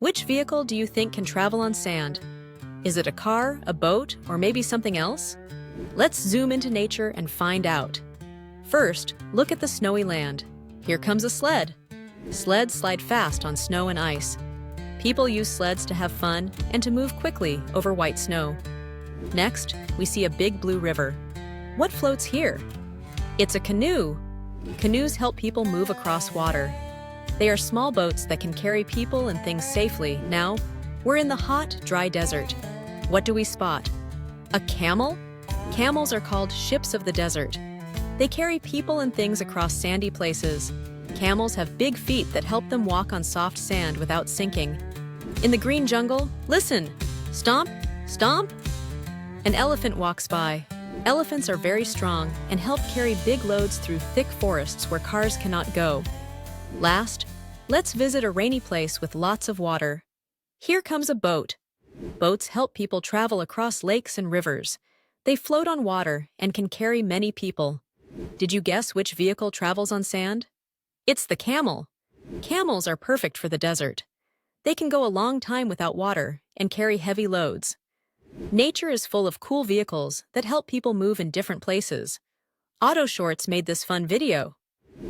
Which vehicle do you think can travel on sand? Is it a car, a boat, or maybe something else? Let's zoom into nature and find out. First, look at the snowy land. Here comes a sled. Sleds slide fast on snow and ice. People use sleds to have fun and to move quickly over white snow. Next, we see a big blue river. What floats here? It's a canoe. Canoes help people move across water. They are small boats that can carry people and things safely. Now, we're in the hot, dry desert. What do we spot? A camel? Camels are called ships of the desert. They carry people and things across sandy places. Camels have big feet that help them walk on soft sand without sinking. In the green jungle, listen! Stomp, stomp! An elephant walks by. Elephants are very strong and help carry big loads through thick forests where cars cannot go. Last, let's visit a rainy place with lots of water. Here comes a boat. Boats help people travel across lakes and rivers. They float on water and can carry many people. Did you guess which vehicle travels on sand? It's the camel. Camels are perfect for the desert. They can go a long time without water and carry heavy loads. Nature is full of cool vehicles that help people move in different places. Auto Shorts made this fun video.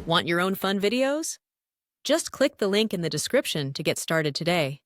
Want your own fun videos? Just click the link in the description to get started today.